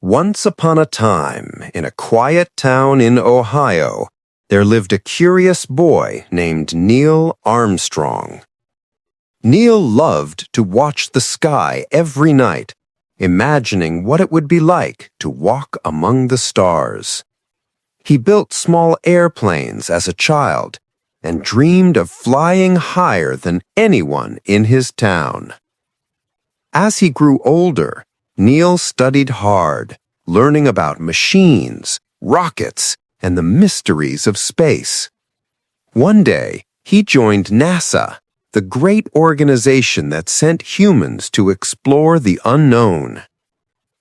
Once upon a time, in a quiet town in Ohio, there lived a curious boy named Neil Armstrong. Neil loved to watch the sky every night, imagining what it would be like to walk among the stars. He built small airplanes as a child and dreamed of flying higher than anyone in his town. As he grew older, Neil studied hard, learning about machines, rockets, and the mysteries of space. One day, he joined NASA, the great organization that sent humans to explore the unknown.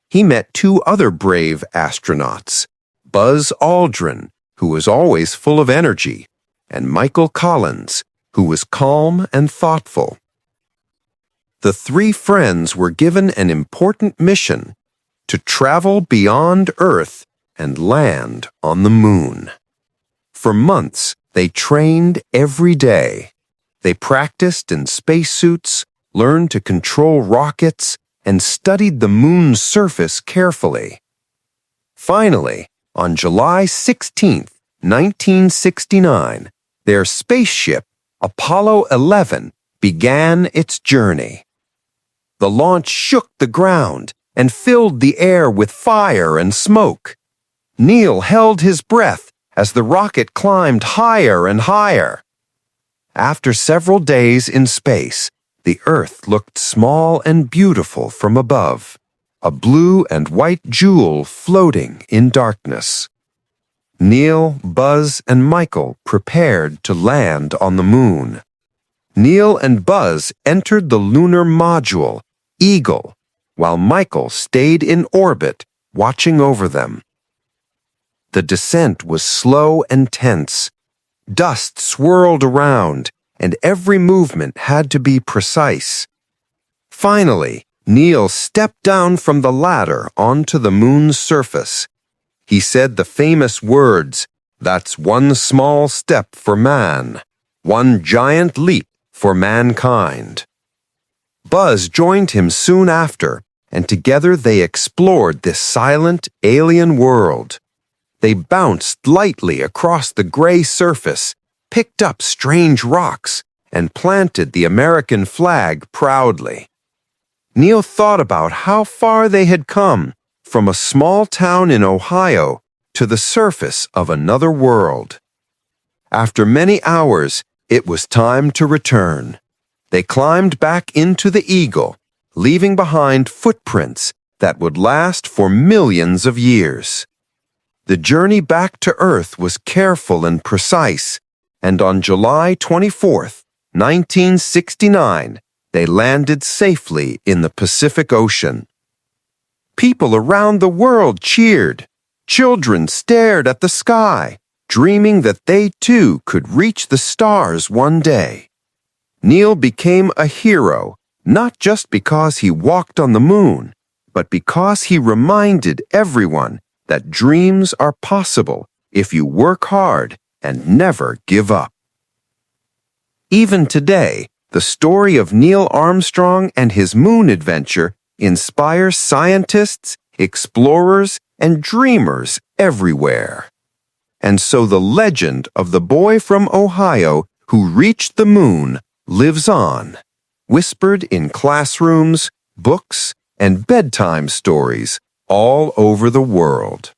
He met two other brave astronauts, Buzz Aldrin, who was always full of energy, and Michael Collins, who was calm and thoughtful. The three friends were given an important mission: to travel beyond Earth and land on the moon. For months, they trained every day. They practiced in spacesuits, learned to control rockets, and studied the moon's surface carefully. Finally, on July 16, 1969, their spaceship, Apollo 11, began its journey. The launch shook the ground and filled the air with fire and smoke. Neil held his breath as the rocket climbed higher and higher. After several days in space, the Earth looked small and beautiful from above, a blue and white jewel floating in darkness. Neil, Buzz, and Michael prepared to land on the moon. Neil and Buzz entered the lunar module, Eagle, while Michael stayed in orbit, watching over them. The descent was slow and tense. Dust swirled around, and every movement had to be precise. Finally, Neil stepped down from the ladder onto the moon's surface. He said the famous words, "That's one small step for man, one giant leap for mankind." Buzz joined him soon after, and together they explored this silent, alien world. They bounced lightly across the gray surface, picked up strange rocks, and planted the American flag proudly. Neil thought about how far they had come, from a small town in Ohio to the surface of another world. After many hours, it was time to return. They climbed back into the Eagle, leaving behind footprints that would last for millions of years. The journey back to Earth was careful and precise, and on July 24, 1969, they landed safely in the Pacific Ocean. People around the world cheered. Children stared at the sky, dreaming that they too could reach the stars one day. Neil became a hero, not just because he walked on the moon, but because he reminded everyone that dreams are possible if you work hard and never give up. Even today, the story of Neil Armstrong and his moon adventure inspires scientists, explorers, and dreamers everywhere. And so the legend of the boy from Ohio who reached the moon lives on, whispered in classrooms, books, and bedtime stories all over the world.